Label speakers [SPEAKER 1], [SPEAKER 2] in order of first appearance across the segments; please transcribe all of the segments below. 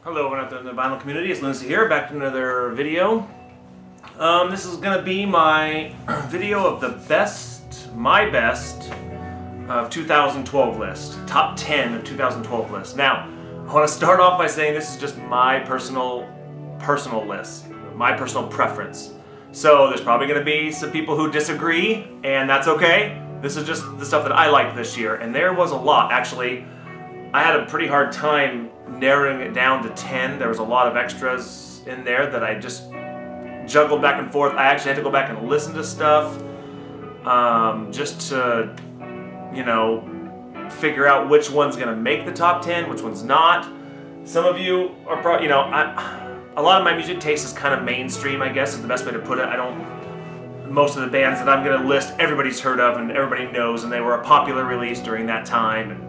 [SPEAKER 1] Hello, everyone out there in the vinyl community. It's Lindsay here, back to another video. This is going to be my video of my best of 2012 list. Top 10 of 2012 list. Now, I want to start off by saying this is just my personal list, my personal preference. So there's probably going to be some people who disagree, and that's okay. This is just the stuff that I liked this year, and there was a lot, actually. I had a pretty hard time narrowing it down to 10. There was a lot of extras in there that I just juggled back and forth. I actually had to go back and listen to stuff just to, figure out which one's going to make the top 10, which one's not. Some of you are probably, a lot of my music taste is kind of mainstream, I guess is the best way to put it. Most of the bands that I'm going to list, everybody's heard of and everybody knows, and they were a popular release during that time. And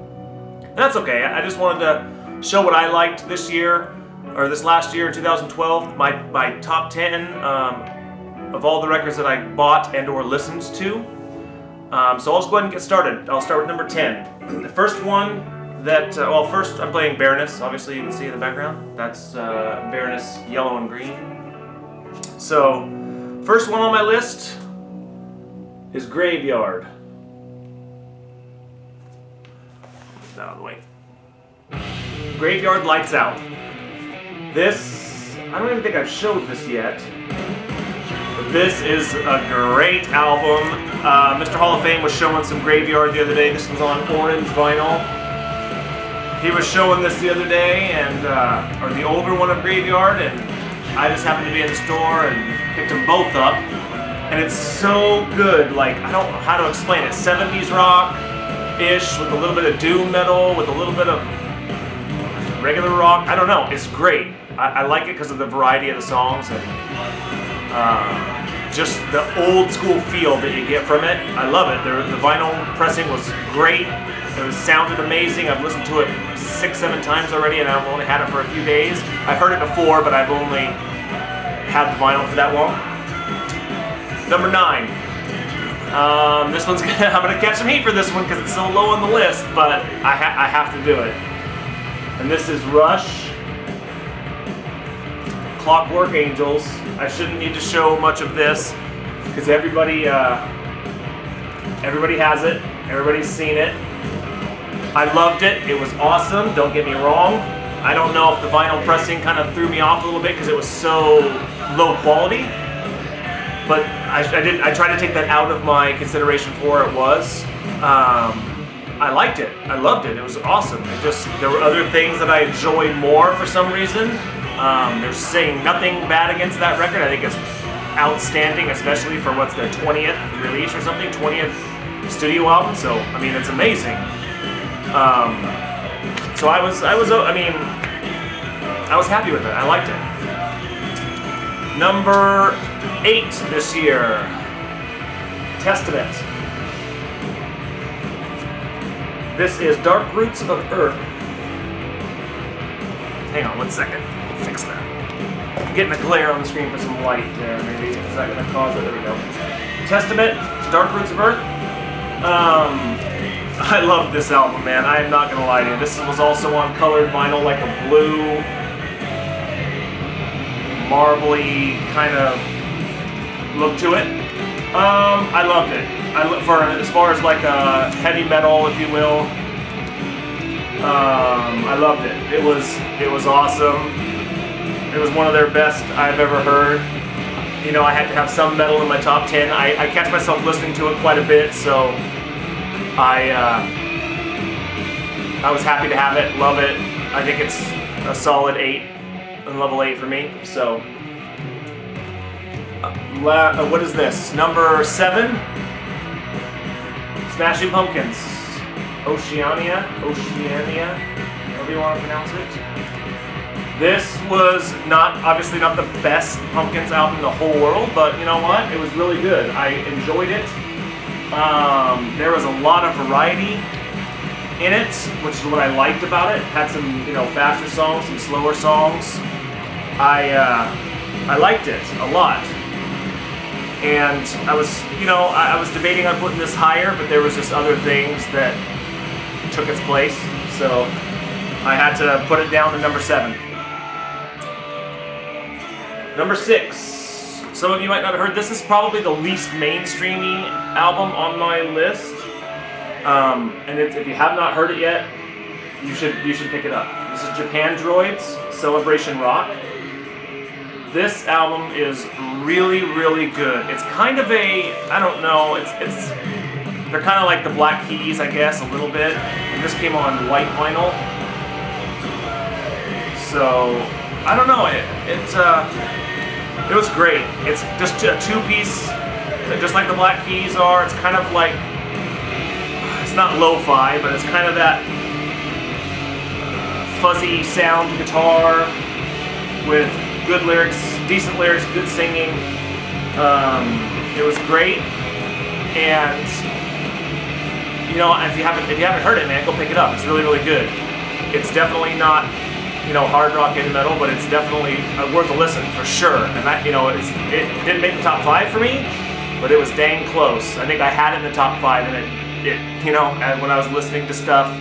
[SPEAKER 1] that's okay. I just wanted to show what I liked this year, or this last year in 2012, my top 10 of all the records that I bought and or listened to. So I'll just go ahead and get started. I'll start with number 10. The first one that, first I'm playing Baroness, obviously you can see in the background. That's Baroness Yellow and Green. So, first one on my list is Graveyard. Out of the way. Graveyard Lights Out. This, I don't even think I've showed this yet, but this is a great album. Mr. Hall of Fame was showing some Graveyard the other day. This was on orange vinyl. He was showing this the other day, and or the older one of Graveyard, and I just happened to be in the store and picked them both up. And it's so good. Like, I don't know how to explain it. 70s rock-ish with a little bit of doom metal, with a little bit of regular rock. I don't know. It's great. I like it because of the variety of the songs and just the old school feel that you get from it. I love it. The vinyl pressing was great. It sounded amazing. I've listened to it 6-7 times already, and I've only had it for a few days. I've heard it before, but I've only had the vinyl for that long. Number 9. This one's I'm gonna catch some heat for this one because it's so low on the list, but I have to do it. And this is Rush, Clockwork Angels. I shouldn't need to show much of this because everybody has it. Everybody's seen it. I loved it. It was awesome. Don't get me wrong. I don't know if the vinyl pressing kind of threw me off a little bit because it was so low quality. But I tried to take that out of my consideration for what it was. I liked it. I loved it. It was awesome. There were other things that I enjoyed more for some reason. They're saying nothing bad against that record. I think it's outstanding, especially for what's their 20th release or something, 20th studio album. So I mean, it's amazing. So I was happy with it. I liked it. Number 8 this year, Testament. This is Dark Roots of Earth. Hang on one second, I'll fix that. I'm getting a glare on the screen for some light there, maybe. Is that going to cause it? There we go. Testament, Dark Roots of Earth. I love this album, man. I am not going to lie to you. This was also on colored vinyl, like a blue, marbly kind of look to it. I loved it. As far as like a heavy metal, if you will, I loved it. It was awesome. It was one of their best I've ever heard. I had to have some metal in my top 10. I catch myself listening to it quite a bit, so I was happy to have it. Love it. I think it's a solid 8, and level 8 for me. So. What is this? Number 7, Smashing Pumpkins, Oceania, however you want to pronounce it. This was obviously not the best Pumpkins album in the whole world, but you know what? It was really good. I enjoyed it. There was a lot of variety in it, which is what I liked about it. Had some, faster songs, some slower songs. I liked it a lot. And I was debating on putting this higher, but there was just other things that took its place. So I had to put it down to number 7. Number 6. Some of you might not have heard. This is probably the least mainstreamy album on my list. And if you have not heard it yet, you should pick it up. This is Japandroid's Celebration Rock. This album is really, really good. It's kind of a, I don't know, they're kind of like the Black Keys, I guess, a little bit. And this came on white vinyl. So, I don't know, it was great. It's just a 2-piece, just like the Black Keys are. It's kind of like, it's not lo-fi, but it's kind of that fuzzy sound guitar with good lyrics, decent lyrics, good singing. It was great, and you know, if you haven't heard it, man, go pick it up. It's really, really good. It's definitely not, you know, hard rock heavy metal, but it's definitely worth a listen for sure. And that, you know, it didn't make the top 5 for me, but it was dang close. I think I had it in the top 5, and it you know, and when I was listening to stuff,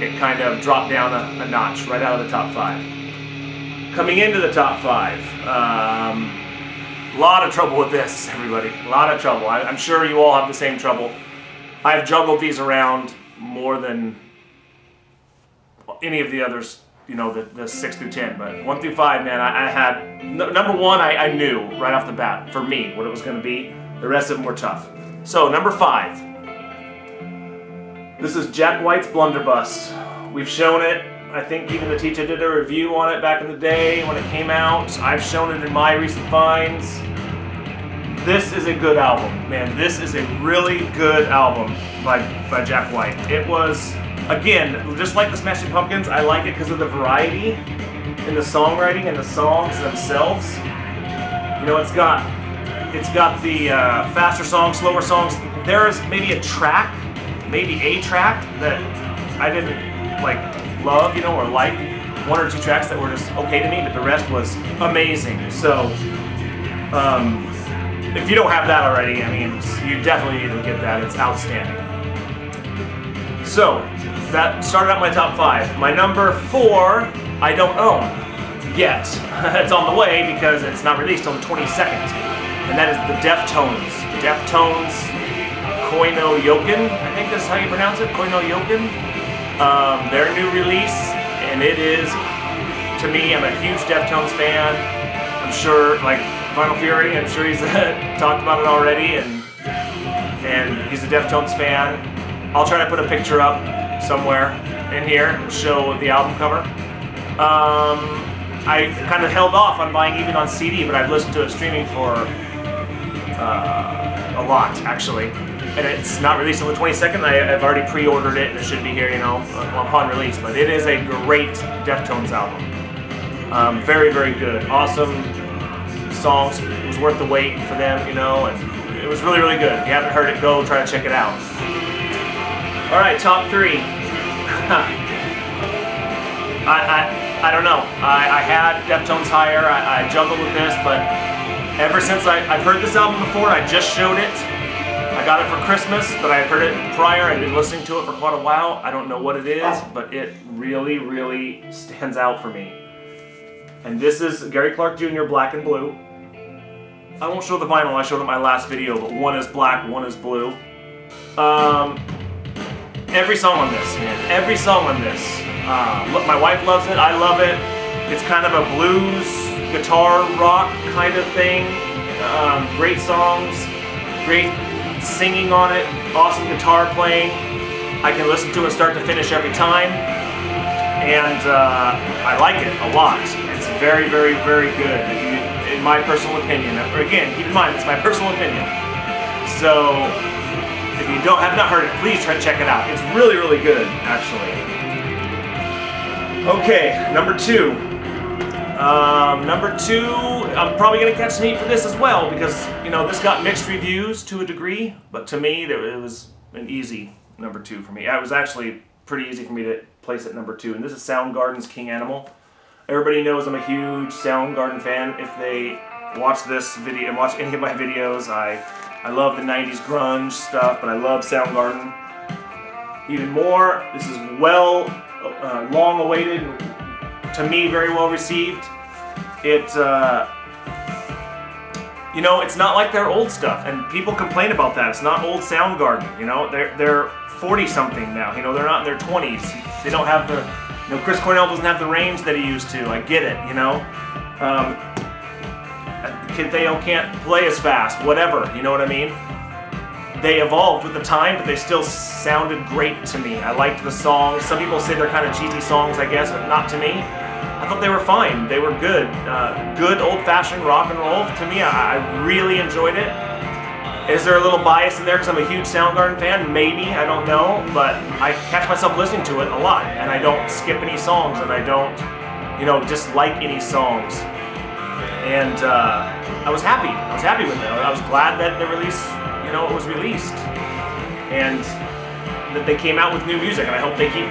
[SPEAKER 1] it kind of dropped down a notch right out of the top 5. Coming into the top 5, a lot of trouble with this, everybody. A lot of trouble. I'm sure you all have the same trouble. I've juggled these around more than any of the others, you know, the 6 through 10. But 1 through 5, man, I had number 1. I knew right off the bat for me what it was going to be. The rest of them were tough. So number 5. This is Jack White's Blunderbuss. We've shown it. I think even the teacher did a review on it back in the day when it came out. I've shown it in my recent finds. This is a good album, man. This is a really good album by Jack White. It was, again, just like the Smashing Pumpkins, I like it because of the variety in the songwriting and the songs themselves. You know, it's got the faster songs, slower songs. There is maybe a track that I didn't love, you know, or like 1 or 2 tracks that were just okay to me, but the rest was amazing. So, if you don't have that already, I mean, you definitely need to get that. It's outstanding. So, that started out my top 5. My number 4, I don't own yet. It's on the way because it's not released till the 22nd, and that is the Deftones. Deftones Koino Yoken, I think that's how you pronounce it, Koino Yoken. Their new release, and it is, to me, I'm a huge Deftones fan. I'm sure, like Vinyl Fury, I'm sure he's talked about it already, and he's a Deftones fan. I'll try to put a picture up somewhere in here and show the album cover. I kind of held off on buying even on CD, but I've listened to it streaming for a lot, actually. And it's not released until the 22nd. I've already pre-ordered it, and it should be here, you know, upon release. But it is a great Deftones album. Very, very good. Awesome songs. It was worth the wait for them, you know, and it was really, really good. If you haven't heard it, go try to check it out. All right, top 3. I don't know. I had Deftones higher. I juggled with this, but ever since I've heard this album before, I just showed it. I got it for Christmas, but I had heard it prior. I've been listening to it for quite a while. I don't know what it is, but it really, really stands out for me. And this is Gary Clark Jr., Black and Blue. I won't show the vinyl, I showed it in my last video, but one is black, one is blue. Every song on this, man. Every song on this. My wife loves it, I love it. It's kind of a blues, guitar, rock kind of thing. Great songs, great singing on it, awesome guitar playing. I can listen to it start to finish every time, and I like it a lot. It's very, very, very good, in my personal opinion. Again, keep in mind, it's my personal opinion. So, if you have not heard it, please try to check it out. It's really, really good, actually. Okay, number 2. I'm probably going to catch some heat for this as well because, you know, this got mixed reviews to a degree, but to me, it was an easy number 2 for me. It was actually pretty easy for me to place it number 2, and this is Soundgarden's King Animal. Everybody knows I'm a huge Soundgarden fan. If they watch this video and watch any of my videos, I love the 90s grunge stuff, but I love Soundgarden even more. This is long awaited, to me very well received. It you know, it's not like their old stuff, and people complain about that. It's not old Soundgarden, you know. They're 40-something now, you know. They're not in their 20s. They don't have the, you know, Chris Cornell doesn't have the range that he used to. I get it, you know. Kid Theo can't play as fast, whatever, you know what I mean? They evolved with the time, but they still sounded great to me. I liked the songs. Some people say they're kind of cheesy songs, I guess, but not to me. I thought they were fine. They were good. Good old-fashioned rock and roll. To me, I really enjoyed it. Is there a little bias in there because I'm a huge Soundgarden fan? Maybe, I don't know. But I catch myself listening to it a lot. And I don't skip any songs, and I don't, you know, dislike any songs. And I was happy. I was happy with it. I was glad that the release, you know, it was released. And that they came out with new music, and I hope they keep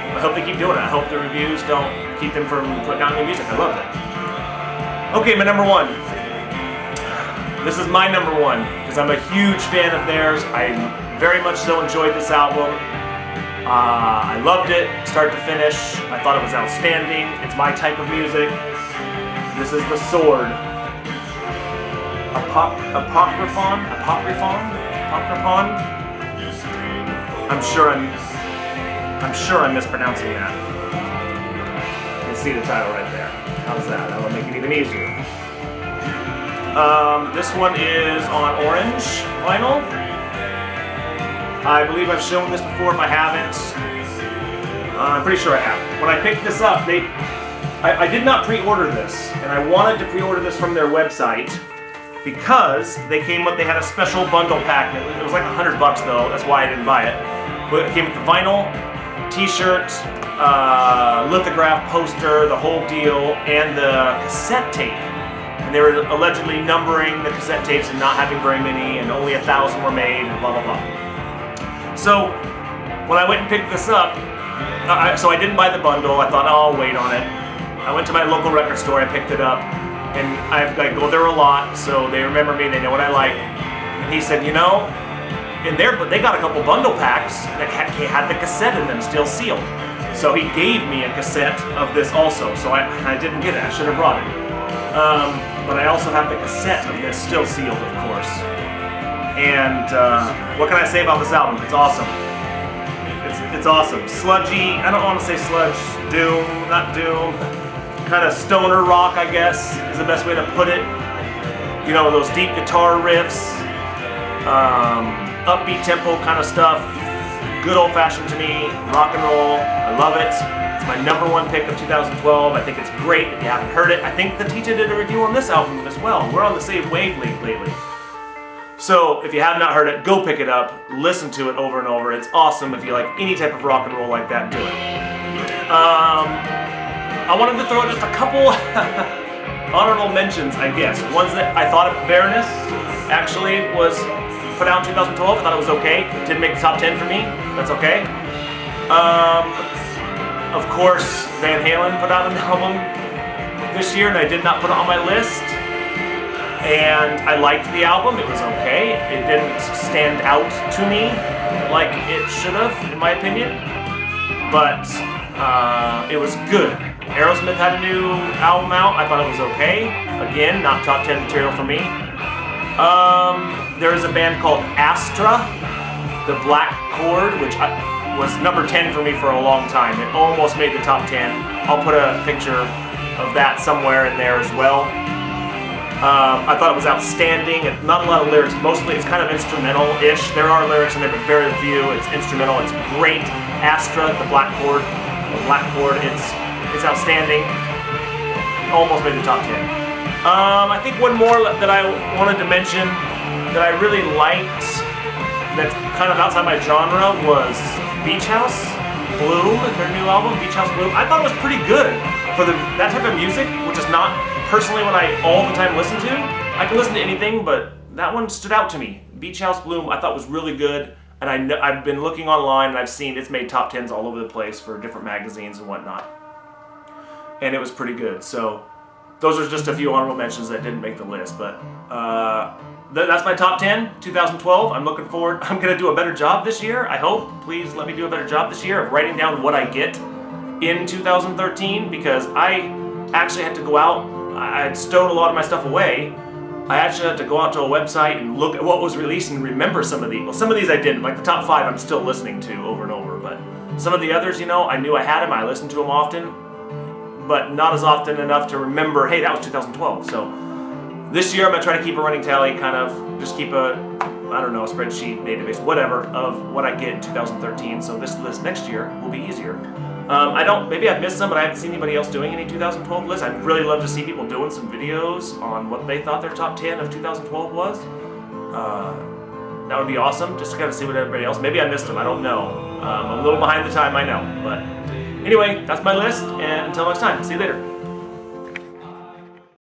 [SPEAKER 1] doing it. I hope the reviews don't keep them from putting out new music. I love it. Okay, my number one. This is my number one because I'm a huge fan of theirs. I very much so enjoyed this album. I loved it, start to finish. I thought it was outstanding. It's my type of music. This is The Sword. Apocryphon. I'm sure I'm mispronouncing that. You can see the title right there. How's that? That'll make it even easier. This one is on orange vinyl. I believe I've shown this before. If I haven't, I'm pretty sure I have. When I picked this up, I did not pre-order this, and I wanted to pre-order this from their website because they had a special bundle pack. It was like $100 though. That's why I didn't buy it. But it came with the vinyl, t-shirt, lithograph poster, the whole deal, and the cassette tape. And they were allegedly numbering the cassette tapes and not having very many, and only 1,000 were made, and blah, blah, blah. So when I went and picked this up, so I didn't buy the bundle. I thought, oh, I'll wait on it. I went to my local record store, I picked it up, and I go there a lot, so they remember me, they know what I like. And he said, you know, but they got a couple bundle packs that had the cassette in them, still sealed. So he gave me a cassette of this also, so I didn't get it, I should have brought it. But I also have the cassette of this still sealed, of course. And what can I say about this album? It's awesome. It's awesome. Sludgy, I don't want to say sludge, doom, not doom. Kind of stoner rock, I guess, is the best way to put it. You know, those deep guitar riffs, upbeat tempo kind of stuff. Good old-fashioned to me, rock and roll. I love it. It's my number one pick of 2012. I think it's great. If you haven't heard it, I think the teacher did a review on this album as well. We're on the same wavelength lately. So if you have not heard it, go pick it up. Listen to it over and over. It's awesome. If you like any type of rock and roll like that, do it. I wanted to throw just a couple honorable mentions, I guess. Ones that I thought Baroness actually was put out in 2012. I thought it was okay. Didn't make the top 10 for me. That's okay. Of course, Van Halen put out an album this year, and I did not put it on my list. And I liked the album. It was okay. It didn't stand out to me like it should have, in my opinion. But it was good. Aerosmith had a new album out. I thought it was okay. Again, not top 10 material for me. There is a band called Astra, The Black Chord, which was number 10 for me for a long time. It almost made the top 10. I'll put a picture of that somewhere in there as well. I thought it was outstanding. Not a lot of lyrics. Mostly it's kind of instrumental-ish. There are lyrics in there, but very few. It's instrumental. It's great. Astra, The Black Chord. It's outstanding. Almost made the top 10. I think one more that I wanted to mention that I really liked that's kind of outside my genre was Beach House Bloom, their new album, Beach House Bloom. I thought it was pretty good for that type of music, which is not personally what I all the time listen to. I can listen to anything, but that one stood out to me. Beach House Bloom I thought was really good, and I've been looking online and I've seen it's made top 10s all over the place for different magazines and whatnot. And it was pretty good. So those are just a few honorable mentions that didn't make the list, but that's my top 10, 2012. I'm looking forward. I'm going to do a better job this year, I hope. Please let me do a better job this year of writing down what I get in 2013, because I actually had to go out. I had stowed a lot of my stuff away I actually had to go out to a website and look at what was released and remember some of these. Well, some of these I didn't. Like the top 5 I'm still listening to over and over, but some of the others, I knew I had them, I listened to them often, but not as often enough to remember, hey, that was 2012. So this year I'm going to try to keep a running tally, kind of just keep a spreadsheet, database, whatever, of what I get in 2013. So this list next year will be easier. Maybe I've missed some, but I haven't seen anybody else doing any 2012 lists. I'd really love to see people doing some videos on what they thought their top 10 of 2012 was. That would be awesome, just to kind of see what everybody else, maybe I missed them, I don't know. I'm a little behind the time, I know. But anyway, that's my list, and until next time, see you later.